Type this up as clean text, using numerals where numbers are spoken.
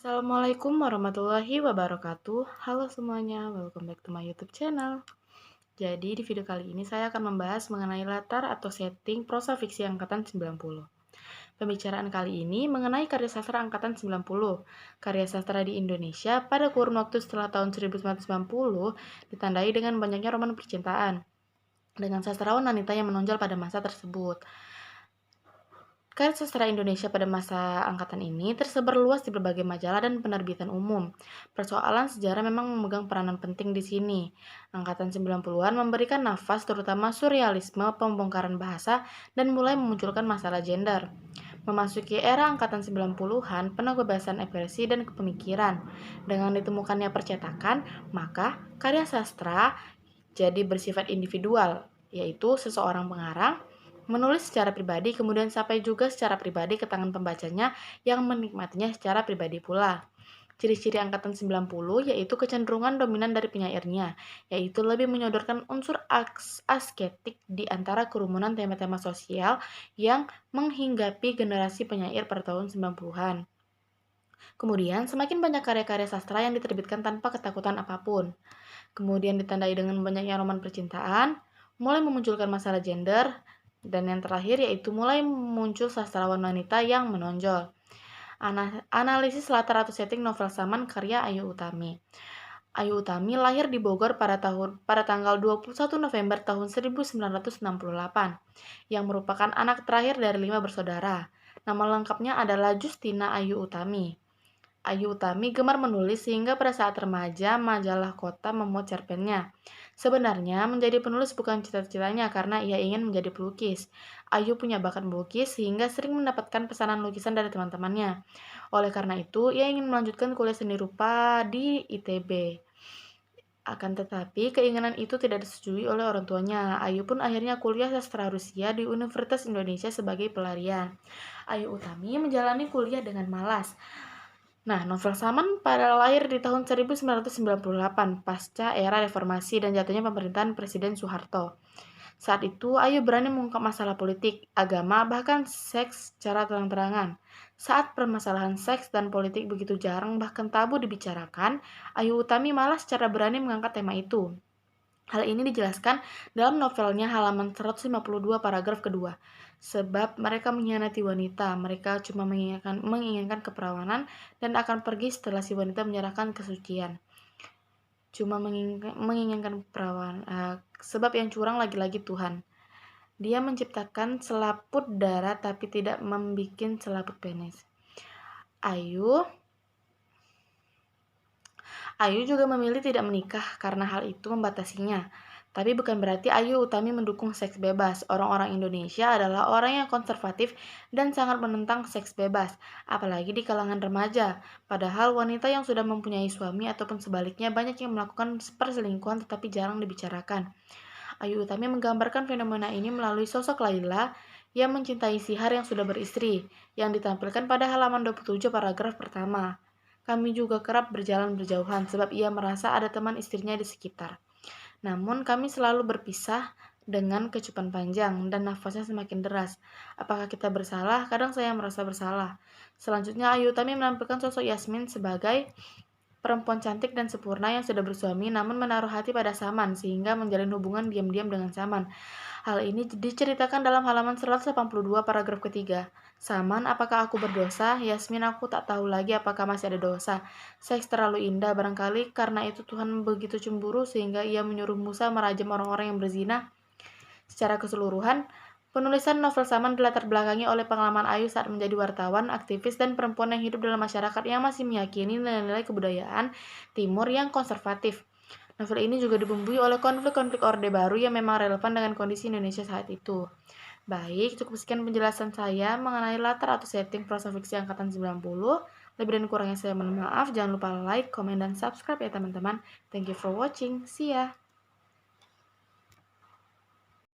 Assalamualaikum warahmatullahi wabarakatuh. Halo semuanya, welcome back to my YouTube channel. Jadi di video kali ini saya akan membahas mengenai latar atau setting prosa fiksi angkatan 90. Pembicaraan kali ini mengenai karya sastra angkatan 90. Karya sastra di Indonesia pada kurun waktu setelah tahun 1990 ditandai dengan banyaknya roman percintaan dengan sastrawan wanita yang menonjol pada masa tersebut. Karya sastra Indonesia pada masa angkatan ini tersebar luas di berbagai majalah dan penerbitan umum. Persoalan sejarah memang memegang peranan penting di sini. Angkatan 90-an memberikan nafas terutama surrealisme, pembongkaran bahasa, dan mulai memunculkan masalah gender. Memasuki era angkatan 90-an, penuh kebebasan ekspresi dan kepemikiran. Dengan ditemukannya percetakan, maka karya sastra jadi bersifat individual, yaitu seseorang pengarang menulis secara pribadi, kemudian sampai juga secara pribadi ke tangan pembacanya yang menikmatinya secara pribadi pula. Ciri-ciri angkatan 90 yaitu kecenderungan dominan dari penyairnya, yaitu lebih menyodorkan unsur asketik di antara kerumunan tema-tema sosial yang menghinggapi generasi penyair pada tahun 90-an. Kemudian, semakin banyak karya-karya sastra yang diterbitkan tanpa ketakutan apapun. Kemudian ditandai dengan banyaknya roman percintaan, mulai memunculkan masalah gender, dan yang terakhir yaitu mulai muncul sastrawan wanita yang menonjol. Analisis latar atau setting novel Saman karya Ayu Utami. Ayu Utami lahir di Bogor pada tanggal 21 November tahun 1968, yang merupakan anak terakhir dari 5 bersaudara. Nama lengkapnya adalah Justina Ayu Utami. Ayu Utami gemar menulis sehingga pada saat remaja majalah Kota memuat cerpennya. Sebenarnya menjadi penulis bukan cita-citanya karena ia ingin menjadi pelukis. Ayu punya bakat melukis sehingga sering mendapatkan pesanan lukisan dari teman-temannya. Oleh karena itu, ia ingin melanjutkan kuliah seni rupa di ITB. Akan tetapi, keinginan itu tidak disetujui oleh orang tuanya. Ayu pun akhirnya kuliah sastra Rusia di Universitas Indonesia sebagai pelarian. Ayu Utami menjalani kuliah dengan malas. Nah, novel Saman pada lahir di tahun 1998 pasca era reformasi dan jatuhnya pemerintahan Presiden Soeharto. Saat itu, Ayu berani mengungkap masalah politik, agama, bahkan seks secara terang-terangan. Saat permasalahan seks dan politik begitu jarang bahkan tabu dibicarakan, Ayu Utami malah secara berani mengangkat tema itu. Hal ini dijelaskan dalam novelnya halaman 152 paragraf kedua. Sebab mereka mengkhianati wanita, mereka cuma menginginkan keperawanan dan akan pergi setelah si wanita menyerahkan kesucian. Cuma menginginkan perawan, sebab yang curang lagi-lagi Tuhan. Dia menciptakan selaput darah tapi tidak membuat selaput penis. Ayu juga memilih tidak menikah karena hal itu membatasinya. Tapi bukan berarti Ayu Utami mendukung seks bebas. Orang-orang Indonesia adalah orang yang konservatif dan sangat menentang seks bebas, apalagi di kalangan remaja. Padahal wanita yang sudah mempunyai suami ataupun sebaliknya banyak yang melakukan perselingkuhan tetapi jarang dibicarakan. Ayu Utami menggambarkan fenomena ini melalui sosok Laila yang mencintai Sihar yang sudah beristri, yang ditampilkan pada halaman 27 paragraf pertama. Kami juga kerap berjalan berjauhan sebab ia merasa ada teman istrinya di sekitar. Namun kami selalu berpisah dengan kecupan panjang dan nafasnya semakin deras. Apakah kita bersalah? Kadang saya merasa bersalah. Selanjutnya Ayu Utami menampilkan sosok Yasmin sebagai perempuan cantik dan sempurna yang sudah bersuami namun menaruh hati pada Saman sehingga menjalin hubungan diam-diam dengan Saman. Hal ini diceritakan dalam halaman 182 paragraf ketiga. Saman, apakah aku berdosa? Yasmin, aku tak tahu lagi apakah masih ada dosa. Seks terlalu indah, barangkali karena itu Tuhan begitu cemburu sehingga ia menyuruh Musa merajam orang-orang yang berzina. Secara keseluruhan, penulisan novel Saman dilatar belakangi oleh pengalaman Ayu saat menjadi wartawan, aktivis, dan perempuan yang hidup dalam masyarakat yang masih meyakini nilai-nilai kebudayaan Timur yang konservatif. Novel ini juga dibumbui oleh konflik-konflik Orde Baru yang memang relevan dengan kondisi Indonesia saat itu. Baik, cukup sekian penjelasan saya mengenai latar atau setting prosa fiksi angkatan 90. Lebih dan kurangnya saya mohon maaf. Jangan lupa like, komen, dan subscribe ya teman-teman. Thank you for watching. See ya!